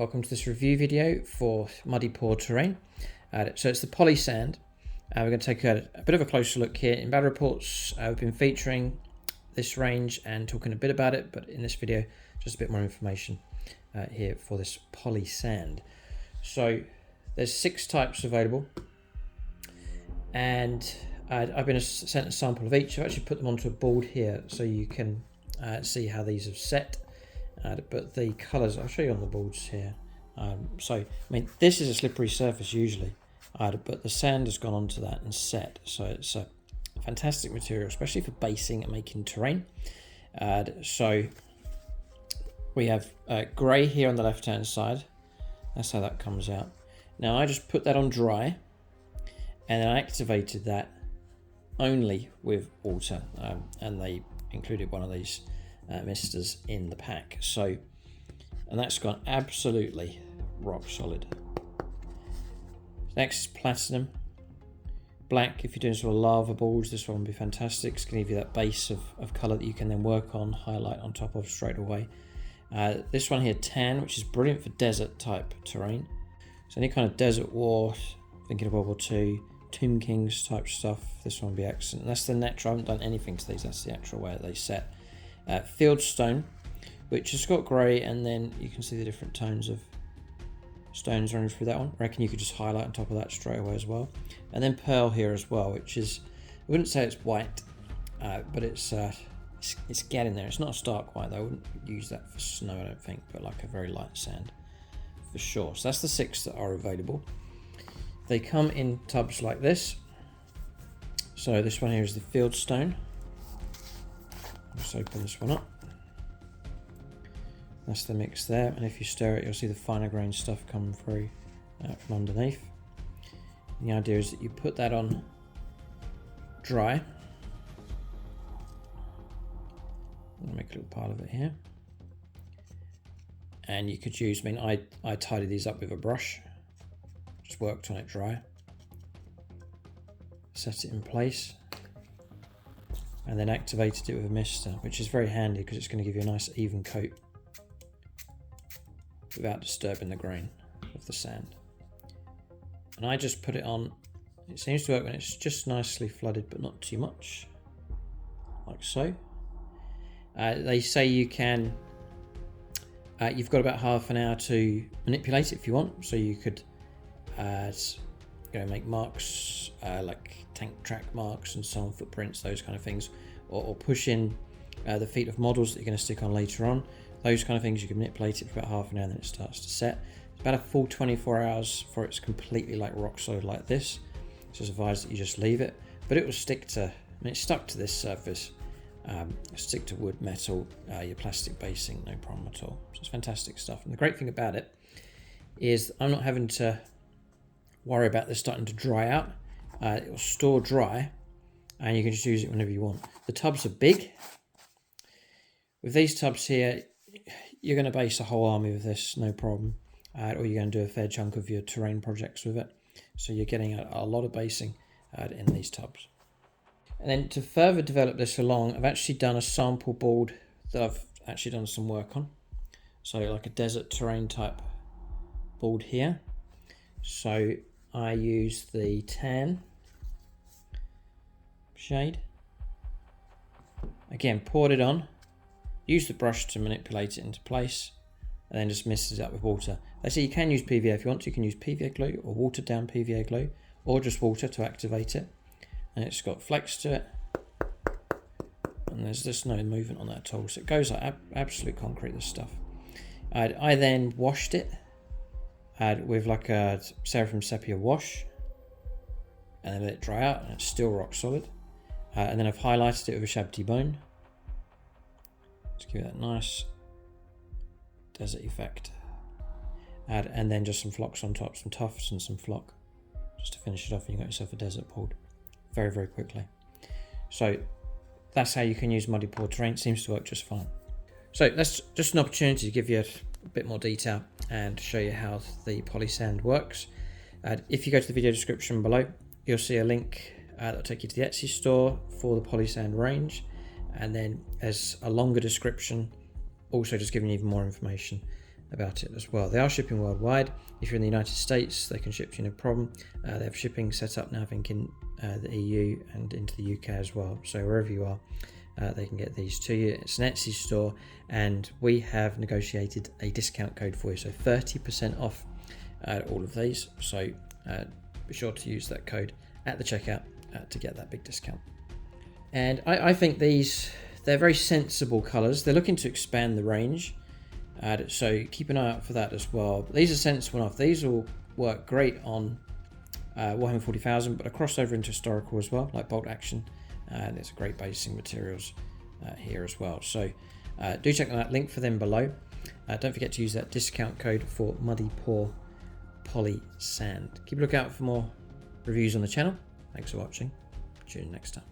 welcome to this review video for MuddyPawTerrain. So it's the poly sand. We're going to take a bit of a closer look here. In battle reports, we've been featuring this range and talking a bit about it, but in this video, just a bit more information here for this poly sand. So there's 6 types available, and I've been sent a sample of each. I've actually put them onto a board here so you can see how these have set. But the colours, I'll show you on the boards here. So, I mean, this is a slippery surface usually, but the sand has gone onto that and set. So it's a fantastic material, especially for basing and making terrain. So we have grey here on the left-hand side. That's how that comes out. Now I just put that on dry, and then I activated that only with water, and they included one of these misters in the pack. So, and that's gone absolutely rock solid. Next is platinum. Black, if you're doing sort of lava balls, this one would be fantastic. It's going to give you that base of colour that you can then work on, highlight on top of straight away. This one here, tan, which is brilliant for desert type terrain. So any kind of desert war, thinking of World War II, Tomb Kings type stuff, this one would be excellent. And that's the natural, I haven't done anything to these, that's the actual way that they set. Fieldstone, which has got grey, and then you can see the different tones of stones running through that one. I reckon you could just highlight on top of that straight away as well. And then pearl here as well, which is, I wouldn't say it's white, but it's getting there. It's not a stark white though. I wouldn't use that for snow, I don't think, but like a very light sand for sure. So that's the 6 that are available. They come in tubs like this. So this one here is the fieldstone. Let's open this one up. That's the mix there, and if you stir it, you'll see the finer grain stuff come through from underneath. And the idea is that you put that on dry. I'm gonna make a little pile of it here, and you could use. I mean, I tidied these up with a brush. Just worked on it dry. Set it in place. And then activated it with a mister, which is very handy because it's going to give you a nice even coat without disturbing the grain of the sand. And I just put it on. It seems to work when it's just nicely flooded, but not too much, like so. They say you can, you've got about half an hour to manipulate it if you want. So you could make marks like tank track marks and so on, footprints, those kind of things, or push in the feet of models that you're going to stick on later on. Those kind of things, you can manipulate it for about half an hour, and then it starts to set. It's about a full 24 hours before it's completely like rock solid like this. It's just advised that you just leave it, but it will stick to, I mean, it's stuck to this surface. Stick to wood, metal, your plastic basing, no problem at all. So it's fantastic stuff. And the great thing about it is I'm not having to worry about this starting to dry out. It will store dry, and you can just use it whenever you want. The tubs are big. With these tubs here, you're going to base a whole army with this, no problem. Or you're going to do a fair chunk of your terrain projects with it. So you're getting a lot of basing in these tubs. And then to further develop this along, I've actually done a sample board that I've actually done some work on. So like a desert terrain type board here. So I use the tan shade. Again, poured it on. Use the brush to manipulate it into place, and then just mist it up with water. They say you can use PVA if you want to. You can use PVA glue or watered down PVA glue, or just water to activate it. And it's got flex to it, and there's just no movement on that at all. So it goes like absolute concrete, this stuff. I then washed it with like a Seraphim Sepia wash, and then let it dry out, and it's still rock solid. And then I've highlighted it with a Shabti bone to give it that nice desert effect. And then just some flocks on top, some tufts and some flock, just to finish it off, and you got yourself a desert board very, very quickly. So that's how you can use MuddyPawTerrain. Seems to work just fine. So that's just an opportunity to give you a bit more detail and show you how the poly sand works. If you go to the video description below, you'll see a link that'll take you to the Etsy store for the poly sand range, and then there's a longer description also just giving you even more information about it as well. They are shipping worldwide. If you're in the United States, they can ship to you no problem. They have shipping set up now, I think, in the EU and into the UK as well. So wherever you are, they can get these to you. It's an Etsy store, and we have negotiated a discount code for you, so 30% off all of these. So be sure to use that code at the checkout to get that big discount. And I think they're very sensible colours. They're looking to expand the range, so keep an eye out for that as well. But these are sensible enough. These will work great on Warhammer 40,000, but a crossover into historical as well, like bolt action. And it's a great basing materials here as well. So do check that link for them below. Don't forget to use that discount code for Muddy Paw Poly Sand. Keep a lookout for more reviews on the channel. Thanks for watching. Tune in next time.